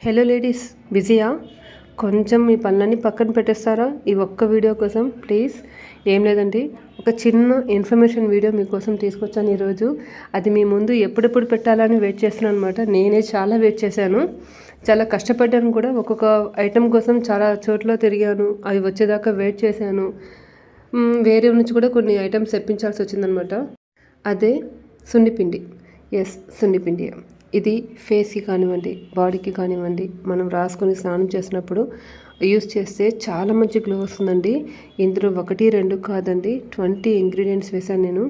Hello ladies, బిజీయా? కొంచెం మీ పనులన్నీ పక్కన పెట్టేస్తారా ఈ ఒక్క వీడియో కోసం ప్లీజ్? ఏం లేదండి, ఒక చిన్న ఇన్ఫర్మేషన్ వీడియో మీకోసం తీసుకొచ్చాను ఈరోజు. అది మీ ముందు ఎప్పుడెప్పుడు పెట్టాలని వెయిట్ చేస్తున్నాను అనమాట. నేనే చాలా వెయిట్ చేశాను, చాలా కష్టపడ్డాను కూడా. ఒక్కొక్క ఐటెం కోసం చాలా చోట్ల తిరిగాను, అవి వచ్చేదాకా వెయిట్ చేశాను. వేరే నుంచి కూడా కొన్ని ఐటమ్స్ తెప్పించాల్సి వచ్చిందనమాట. అదే సున్నిపిండి. ఎస్, సున్నిపిండి. ఇది ఫేస్కి కానివ్వండి, బాడీకి కానివ్వండి, మనం రాసుకొని స్నానం చేసినప్పుడు యూస్ చేస్తే చాలా మంచి గ్లో వస్తుందండి. ఇందులో 1, 2 కాదండి, 20 ఇంగ్రీడియంట్స్ వేశాను నేను.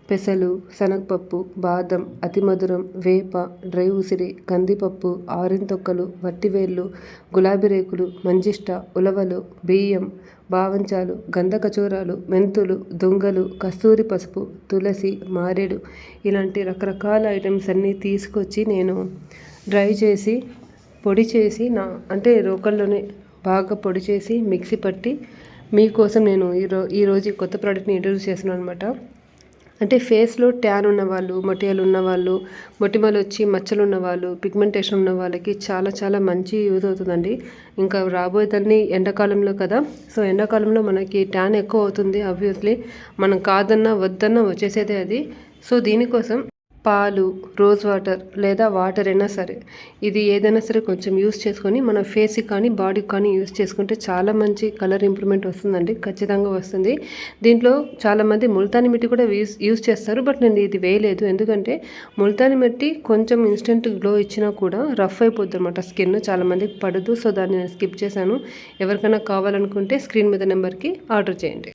పెసలు, శనగపప్పు, బాదం, అతిమధురం, వేప, డ్రై ఉసిరి, కందిపప్పు, ఆరెంజ్ తొక్కలు, వట్టివేళ్ళు, గులాబీ రేకులు, మంజిష్ట, ఉలవలు, బియ్యం, బావంచాలు, గంధ కచూరాలు, మెంతులు, దుంగలు, కస్తూరి పసుపు, తులసి, మారేడు, ఇలాంటి రకరకాల ఐటమ్స్ అన్నీ తీసుకొచ్చి నేను డ్రై చేసి పొడి చేసి అంటే రోకల్లోనే బాగా పొడి చేసి మిక్సీ పట్టి మీకోసం నేను ఈరోజు కొత్త ప్రోడక్ట్ని ఇంట్రడ్యూస్ చేస్తున్నాను అనమాట. అంటే ఫేస్లో ట్యాన్ ఉన్నవాళ్ళు, మొటిమలు ఉన్నవాళ్ళు, మొటిమలు వచ్చి మచ్చలు ఉన్నవాళ్ళు, పిగ్మెంటేషన్ ఉన్న వాళ్ళకి చాలా చాలా మంచి యూజ్ అవుతుందండి. ఇంకా రాబోయేదాన్ని ఎండాకాలంలో కదా, సో ఎండాకాలంలో మనకి ట్యాన్ ఎక్కువ అవుతుంది. ఆబ్వియస్లీ మనం కాదన్నా వద్దన్నా వచ్చేసేదే అది. సో దీనికోసం పాలు, రోజ్ వాటర్ లేదా వాటర్ అయినా సరే, ఇది ఏదైనా సరే కొంచెం యూస్ చేసుకొని మన ఫేస్కి కానీ బాడీకి కానీ యూస్ చేసుకుంటే చాలా మంచి కలర్ ఇంప్రూవ్మెంట్ వస్తుందండి, ఖచ్చితంగా వస్తుంది. దీంట్లో చాలామంది ముల్తాని మిట్టి కూడా యూస్ చేస్తారు, బట్ నేను ఇది వేయలేదు. ఎందుకంటే ముల్తాని మిట్టి కొంచెం ఇన్స్టెంట్ గ్లో ఇచ్చినా కూడా రఫ్ అయిపోద్ది అనమాట స్కిన్, చాలామందికి పడదు. సో దాన్ని నేను స్కిప్ చేశాను. ఎవరికైనా కావాలనుకుంటే స్క్రీన్ మీద నెంబర్కి ఆర్డర్ చేయండి.